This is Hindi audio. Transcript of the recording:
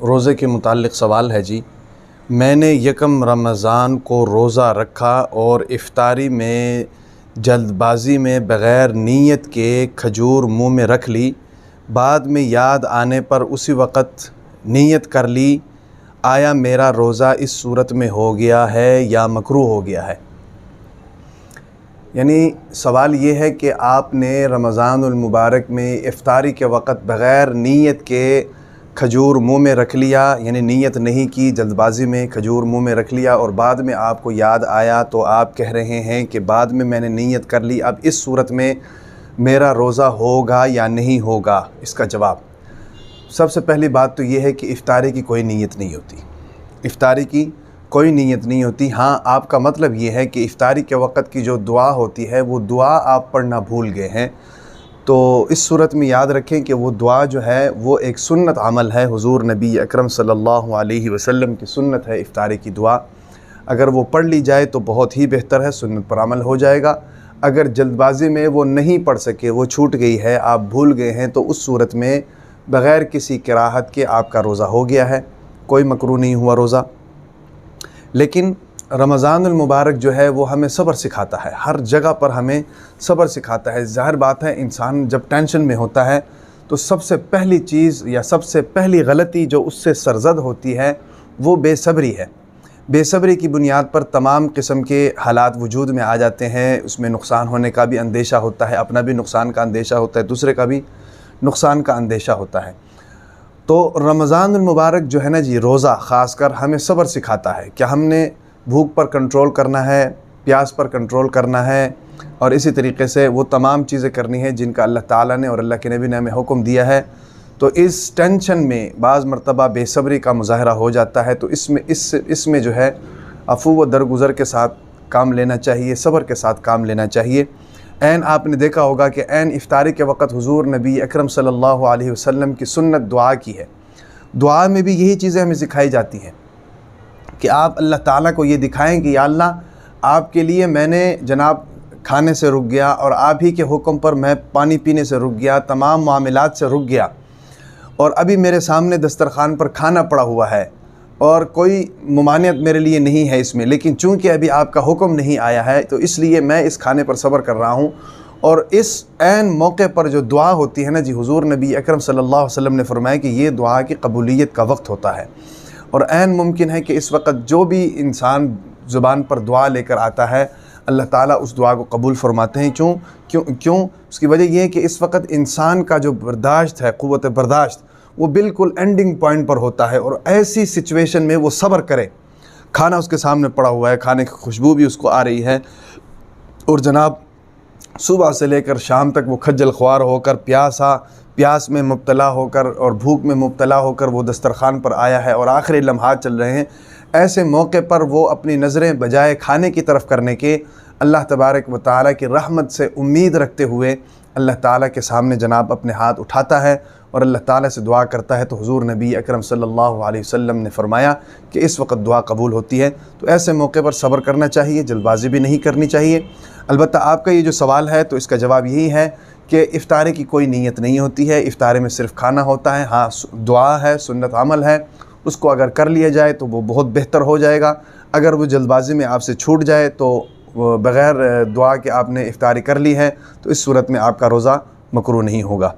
रोज़े के मुताल्लिक़ सवाल है जी। मैंने यकम रमज़ान को रोज़ा रखा और इफ़्तारी में जल्दबाज़ी में बग़ैर नीयत के खजूर मुँह में रख ली। बाद में याद आने पर उसी वक़्त नीयत कर ली। आया मेरा रोज़ा इस सूरत में हो गया है या मकरूह हो गया है? यानी सवाल ये है कि आपने रमज़ानुल मुबारक में इफ़्तारी के वक़्त बग़ैर नीयत के खजूर मुँह में रख लिया, यानी नीयत नहीं की, जल्दबाज़ी में खजूर मुँह में रख लिया और बाद में आपको याद आया तो आप कह रहे हैं कि बाद में मैंने नीयत कर ली, अब इस सूरत में मेरा रोज़ा होगा या नहीं होगा? इसका जवाब, सबसे पहली बात तो ये है कि इफ़्तारी की कोई नीयत नहीं होती। इफ़्तारी की कोई नीयत नहीं होती। हाँ, आपका मतलब ये है कि इफ़्तारी के वक़्त की जो दुआ होती है वो दुआ आप पढ़ना भूल गए हैं, तो इस सूरत में याद रखें कि वो दुआ जो है वो एक सुन्नत अमल है। हुज़ूर नबी अकरम सल्लल्लाहु अलैहि वसल्लम की सुन्नत है इफ़्तारी की दुआ। अगर वो पढ़ ली जाए तो बहुत ही बेहतर है, सुन्नत पर अमल हो जाएगा। अगर जल्दबाज़ी में वो नहीं पढ़ सके, वो छूट गई है, आप भूल गए हैं, तो उस सूरत में बग़ैर किसी कराहत के आपका रोज़ा हो गया है, कोई मकरूह नहीं हुआ रोज़ा। लेकिन रमज़ानुल मुबारक जो है वो हमें सब्र सिखाता है, हर जगह पर हमें सब्र सिखाता है। ज़ाहिर बात है, इंसान जब टेंशन में होता है तो सबसे पहली चीज़ या सबसे पहली गलती जो उससे सरज़द होती है वो बेसब्री है। बेसब्री की बुनियाद पर तमाम किस्म के हालात वजूद में आ जाते हैं। उसमें नुकसान होने का भी अंदेशा होता है, अपना भी नुकसान का अंदेशा होता है, दूसरे का भी नुकसान का अंदेशा होता है। तो रमज़ानुल मुबारक जो है ना जी, रोज़ा ख़ासकर हमें सब्र सिखाता है। क्या हमने भूख पर कंट्रोल करना है, प्यास पर कंट्रोल करना है और इसी तरीके से वो तमाम चीज़ें करनी है जिनका अल्लाह ताला ने और अल्लाह के नबी ने हमें हुक्म दिया है। तो इस टेंशन में बाज़ मरतबा बेसब्री का मुज़ाहरा हो जाता है, तो इसमें जो है अफ़ू व दरगुज़र के साथ काम लेना चाहिए, सब्र के साथ काम लेना चाहिए। ऐन आपने देखा होगा कि ऐन इफ़्तारी के वक़्त हुज़ूर नबी अकरम सल्लल्लाहु अलैहि वसल्लम की सुन्नत दुआ की है। दुआ में भी यही चीज़ें हमें सिखाई जाती हैं कि आप अल्लाह ताला को ये दिखाएं कि या अल्लाह, आपके लिए मैंने जनाब खाने से रुक गया और आप ही के हुक्म पर मैं पानी पीने से रुक गया, तमाम मामलात से रुक गया और अभी मेरे सामने दस्तरखान पर खाना पड़ा हुआ है और कोई मुमानियत मेरे लिए नहीं है इसमें, लेकिन चूँकि अभी आपका हुक्म नहीं आया है तो इसलिए मैं इस खाने पर सब्र कर रहा हूँ। और इस ऐन मौके पर जो दुआ होती है ना जी, हुज़ूर नबी अकरम सल्लल्लाहु अलैहि वसल्लम ने फरमाया कि ये दुआ की कबूलियत का वक्त होता है और ऐन मुमकिन है कि इस वक्त जो भी इंसान ज़ुबान पर दुआ लेकर आता है अल्लाह ताला उस दुआ को कबूल फरमाते हैं। क्यों? उसकी वजह यह है कि इस वक्त इंसान का जो बर्दाश्त है, क़ुव्वत बर्दाश्त, वो बिल्कुल एंडिंग पॉइंट पर होता है और ऐसी सिचुएशन में वो सब्र करे। खाना उसके सामने पड़ा हुआ है, खाने की खुशबू भी उसको आ रही है और जनाब सुबह से लेकर शाम तक वो खज्जल ख्वार होकर, प्यास में मुब्तला होकर और भूख में मुब्तला होकर वो दस्तरखान पर आया है और आखिरी लम्हात चल रहे हैं। ऐसे मौके पर वो अपनी नज़रें बजाय खाने की तरफ करने के अल्लाह तबारक व तआला की रहमत से उम्मीद रखते हुए अल्लाह ताला के सामने जनाब अपने हाथ उठाता है और अल्लाह ताला से दुआ करता है। तो हुज़ूर नबी अकरम सल्लल्लाहु अलैहि वसल्लम ने फरमाया कि इस वक्त दुआ कबूल होती है। तो ऐसे मौके पर सब्र करना चाहिए, जल्दबाजी भी नहीं करनी चाहिए। अलबत्ता आपका ये जो सवाल है तो इसका जवाब यही है कि इफ़्तारी की कोई नीयत नहीं होती है, इफ़्तारी में सिर्फ़ खाना होता है। हाँ, दुआ है, सुन्नत अमल है, उसको अगर कर लिया जाए तो वो बहुत बेहतर हो जाएगा। अगर वो जल्दबाजी में आपसे छूट जाए तो बग़ैर दुआ के आपने इफ़्तारी कर ली है तो इस सूरत में आपका रोज़ा मकरूह नहीं होगा।